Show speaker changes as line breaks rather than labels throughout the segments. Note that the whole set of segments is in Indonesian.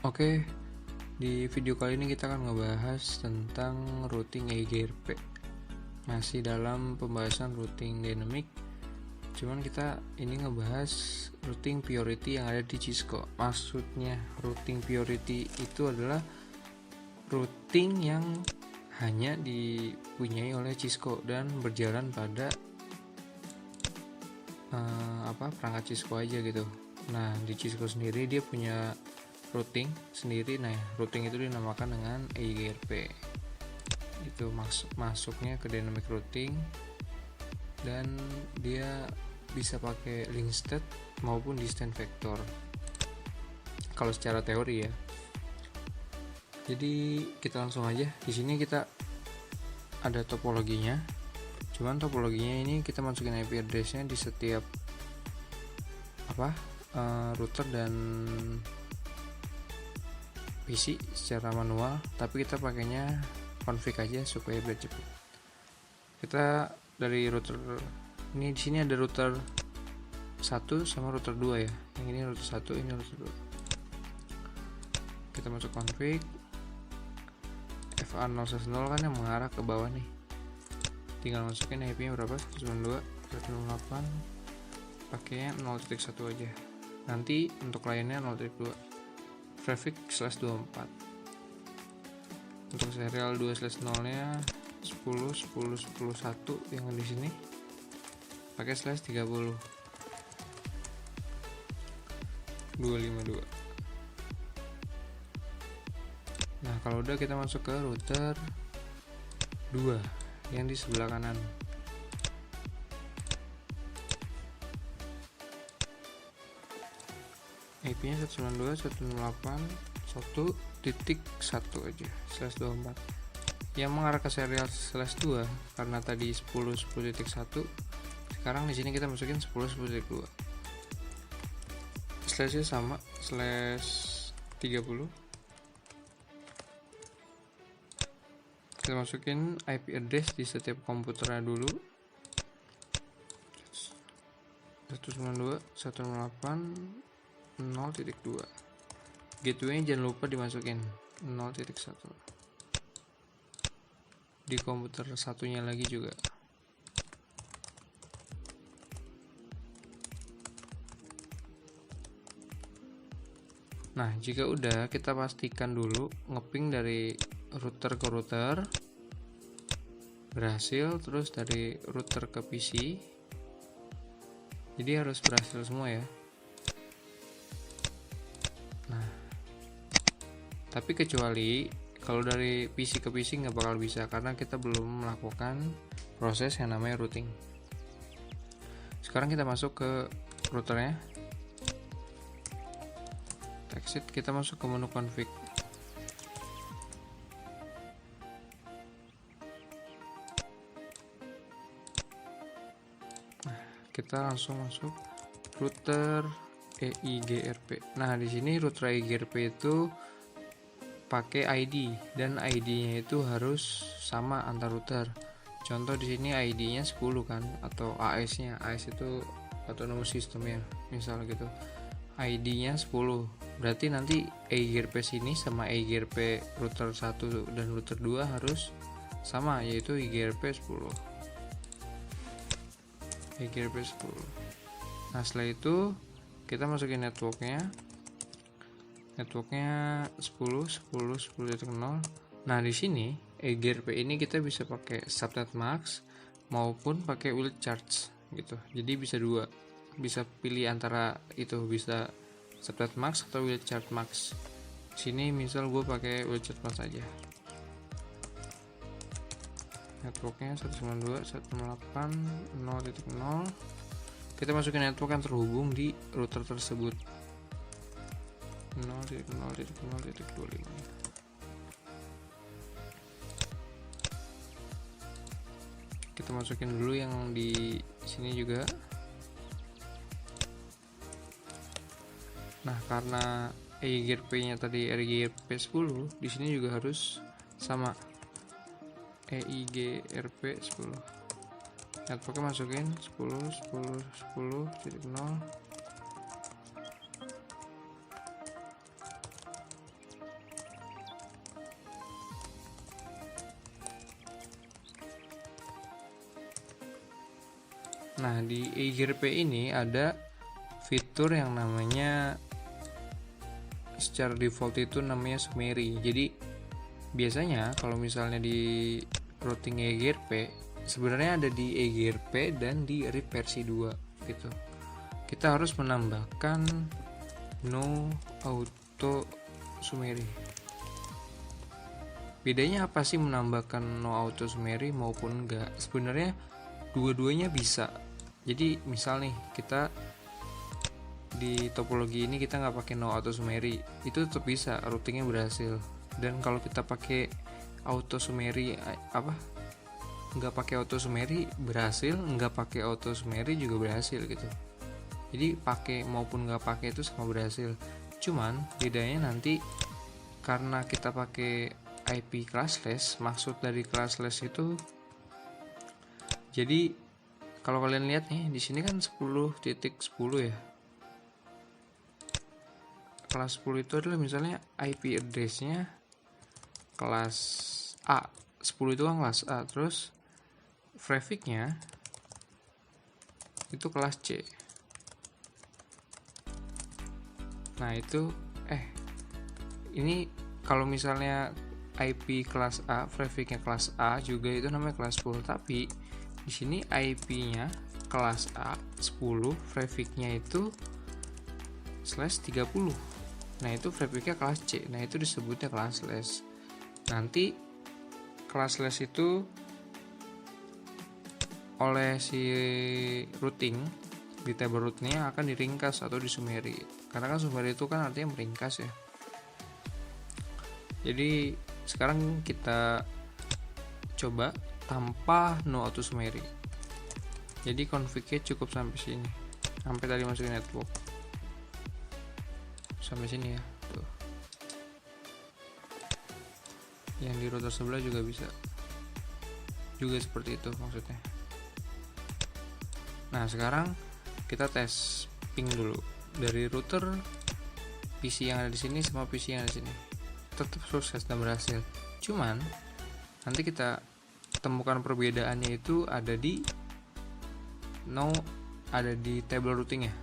Oke, di video kali ini kita akan ngebahas tentang routing EIGRP. Masih dalam pembahasan routing dynamic, cuman kita ini ngebahas routing priority yang ada di Cisco. Maksudnya routing priority itu adalah routing yang hanya dipunyai oleh Cisco dan berjalan pada perangkat Cisco aja gitu. Nah, di Cisco sendiri dia punya routing sendiri. Nah, routing itu dinamakan dengan EIGRP. Itu masuknya ke dynamic routing dan dia bisa pakai link state maupun distance vector kalau secara teori ya. Jadi kita langsung aja. Di sini kita ada topologinya. Cuman topologinya ini kita masukin IP address-nya di setiap router dan PC secara manual, tapi kita pakainya config aja supaya biar cepet. Kita dari router ini, di sini ada router 1 sama router 2 ya. Yang ini router 1, ini router 2. Kita masuk config. FA010 kan yang mengarah ke bawah nih. Tinggal masukin IP-nya berapa? 192.168. Pakainya 0.1 aja. Nanti untuk lainnya 0.2. Prefix /24. Untuk serial 2/0 nya 10 10 10 1 yang di sini pakai /30 252. Nah, kalau udah kita masuk ke router 2 yang di sebelah kanan. IP-nya 192.168.1.1 aja /24 yang mengarah ke serial /2 karena tadi 10 10.1. Sekarang di sini kita masukin 10 10.2. Slashnya sama /30. Kita masukin IP address di setiap komputernya dulu. 192.168.0.2. Gateway jangan lupa dimasukin 0.1 di komputer satunya lagi juga. Nah, jika udah, kita pastikan dulu ngeping dari router ke router berhasil, terus dari router ke PC. Jadi harus berhasil semua ya. Nah, tapi kecuali kalau dari PC ke PC nggak bakal bisa karena kita belum melakukan proses yang namanya routing. Sekarang kita masuk ke routernya. Exit, kita masuk ke menu config. Nah, kita langsung masuk router EIGRP. Nah, di sini router EIGRP itu pakai ID dan ID-nya itu harus sama antar router. Contoh di sini ID-nya 10 kan, atau AS-nya. AS itu autonomous system ya, misal gitu. ID-nya 10. Berarti nanti EIGRP sini sama EIGRP router 1 dan router 2 harus sama, yaitu EIGRP 10. EIGRP 10. Nah, setelah itu kita masukin networknya 10 10 10.0. Nah, di sini EIGRP ini kita bisa pakai subnet max maupun pakai wheel charge gitu. Jadi bisa dua. Bisa pilih antara itu, bisa subnet max atau wheel charge max. Sini misal gue pakai wheel charge max aja. Networknya 192.168.0.0. Kita masukin network yang terhubung di router tersebut. 0.0.0.25. Kita masukin dulu yang di sini juga. Nah, karena EIGRP-nya tadi EIGRP 10, di sini juga harus sama EIGRP 10. Networknya masukin 10 10 10.0. Nah, di eGRP ini ada fitur yang namanya, secara default itu namanya summary. Jadi biasanya kalau misalnya di routing eGRP, sebenarnya ada di eGRP dan di RIP versi 2 gitu. Kita harus menambahkan no auto summary. Bedanya apa sih menambahkan no auto summary maupun enggak? Sebenarnya dua-duanya bisa. Jadi misal nih, kita di topologi ini kita nggak pakai no auto summary, itu tetap bisa, routingnya berhasil. Dan kalau kita pakai auto summary, nggak pakai auto summary berhasil, nggak pakai auto summary juga berhasil gitu. Jadi pakai maupun nggak pakai itu sama berhasil. Cuman bedanya nanti karena kita pakai IP classless. Maksud dari classless itu, jadi kalau kalian lihat nih di sini kan 10.10 ya. Kelas 10 itu adalah misalnya IP address-nya kelas A. 10 itu kan kelas A, terus prefix-nya itu kelas C. Nah, itu ini kalau misalnya IP kelas A, prefix-nya kelas A juga itu namanya kelas 10, tapi di sini IP-nya kelas A 10, prefix-nya itu /30. Nah, itu prefix-nya kelas C. Nah, itu disebutnya classless. Nanti classless itu oleh si routing di table root-nya akan diringkas atau disummary. Karena kan summary itu kan artinya meringkas ya. Jadi sekarang kita coba tanpa no auto summary. Jadi config-nya cukup sampai sini. Sampai tadi masukin network. Sampai sini ya. Tuh. Yang di router sebelah juga bisa. Juga seperti itu maksudnya. Nah, sekarang kita tes ping dulu dari router PC yang ada di sini sama PC yang ada di sini. Tetap sukses dan berhasil. Cuman nanti kita temukan perbedaannya itu ada di table routing ya.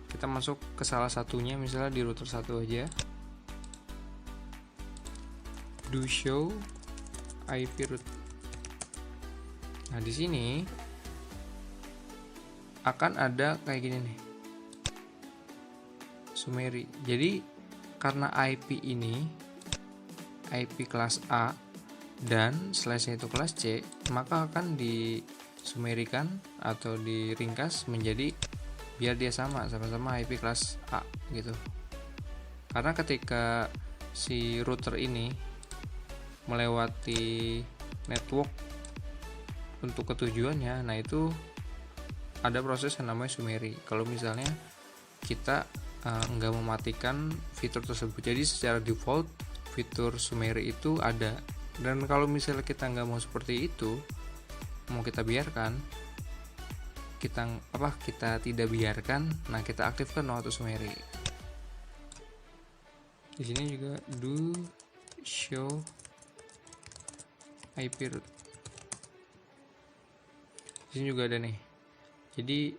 Kita masuk ke salah satunya, misalnya di router 1 aja. Do show IP route. Nah, di sini akan ada kayak gini nih. Summary. Jadi karena IP ini IP kelas A dan slash-nya itu kelas C, maka akan disummerikan atau diringkas menjadi biar dia sama-sama IP kelas A gitu. Karena ketika si router ini melewati network untuk ketujuannya, nah itu ada proses yang namanya summary. Kalau misalnya kita nggak mematikan fitur tersebut, jadi secara default fitur summary itu ada. Dan kalau misalnya kita nggak mau seperti itu, mau kita biarkan, kita tidak biarkan, nah kita aktifkan no auto summary. Di sini juga do show IP route. Di sini juga ada nih. Jadi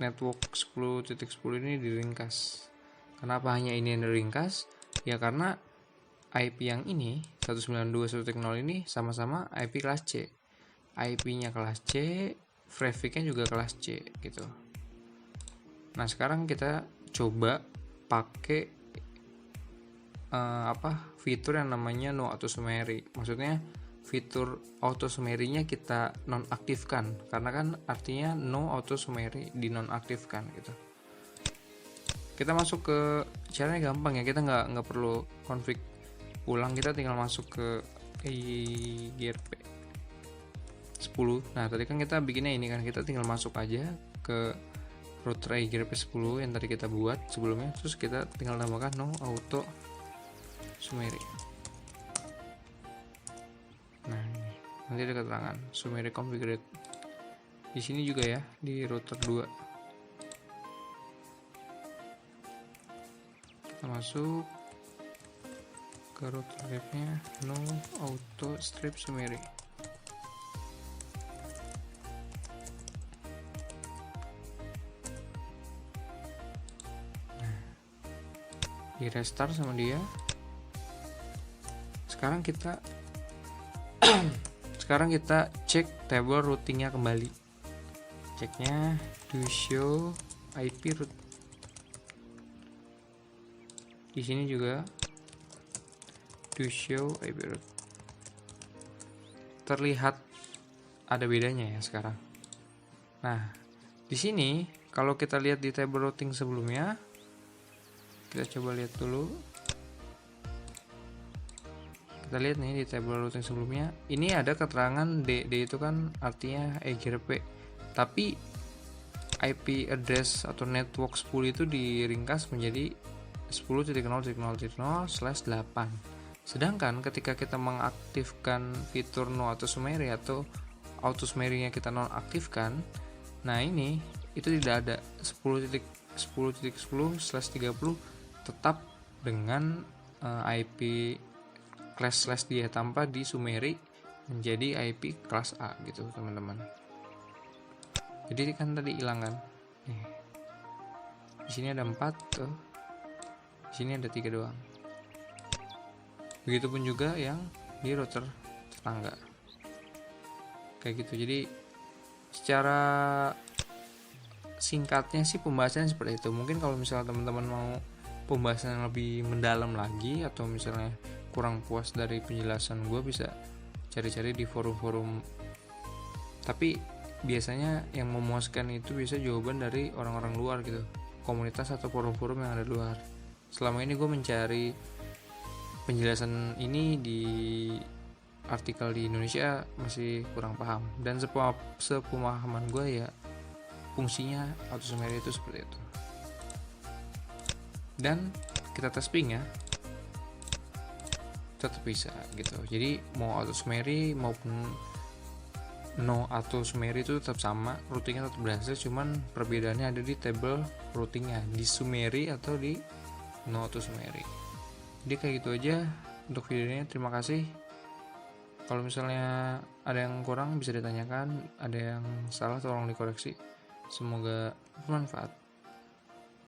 network 10.10 ini diringkas. Kenapa hanya ini yang diringkas? Ya karena IP yang ini 192.1.0 ini sama-sama IP kelas C. IP-nya kelas C, prefix-nya juga kelas C gitu. Nah, sekarang kita coba pakai fitur yang namanya no auto summary. Maksudnya fitur auto summary-nya kita nonaktifkan, karena kan artinya no auto summary, dinonaktifkan gitu. Kita masuk ke caranya gampang ya, kita nggak perlu config ulang, kita tinggal masuk ke eGRP 10. Nah, tadi kan kita bikinnya ini kan, kita tinggal masuk aja ke router eGRP 10 yang tadi kita buat sebelumnya, terus kita tinggal tambahkan no auto summary. Nah, ini nanti ada keterangan summary configured. Di sini juga ya, di router 2. Kita masuk ke router webnya no auto strip summary. di restart sama dia. Sekarang kita cek table routingnya kembali. Ceknya do show IP route. Di sini juga do show IP route. Terlihat ada bedanya ya sekarang. Nah, di sini kalau kita lihat di table routing sebelumnya, kita coba lihat dulu. Kita lihat nih di table routing sebelumnya, ini ada keterangan D itu kan artinya eGRP, tapi IP address atau network 10 itu diringkas menjadi 10.0.0.0/8. Sedangkan ketika kita mengaktifkan fitur no auto summary atau auto summary-nya kita nonaktifkan, nah ini itu tidak ada 10.10/30 tetap dengan IP class dia tanpa di summary menjadi IP kelas A gitu teman-teman. Jadi kan tadi hilang kan. Nih. Di sini ada 4 tuh. Di sini ada 3 doang. Begitupun juga yang di router tetangga. Kayak gitu. Jadi secara singkatnya sih pembahasannya seperti itu. Mungkin kalau misalnya teman-teman mau pembahasan yang lebih mendalam lagi atau misalnya kurang puas dari penjelasan gue, bisa cari-cari di forum-forum. Tapi biasanya yang memuaskan itu bisa jawaban dari orang-orang luar gitu, komunitas atau forum-forum yang ada di luar. Selama ini gue mencari penjelasan ini di artikel di Indonesia masih kurang paham, dan sepemahaman gue ya fungsinya auto summary itu seperti itu. Dan kita tes ping ya, tetap bisa gitu. Jadi mau auto summary maupun no auto summary itu tetap sama, routingnya tetap berhasil, cuman perbedaannya ada di table routingnya, di summary atau di no auto summary. Jadi kayak gitu aja untuk videonya. Terima kasih. Kalau misalnya ada yang kurang bisa ditanyakan, ada yang salah tolong dikoreksi. Semoga bermanfaat.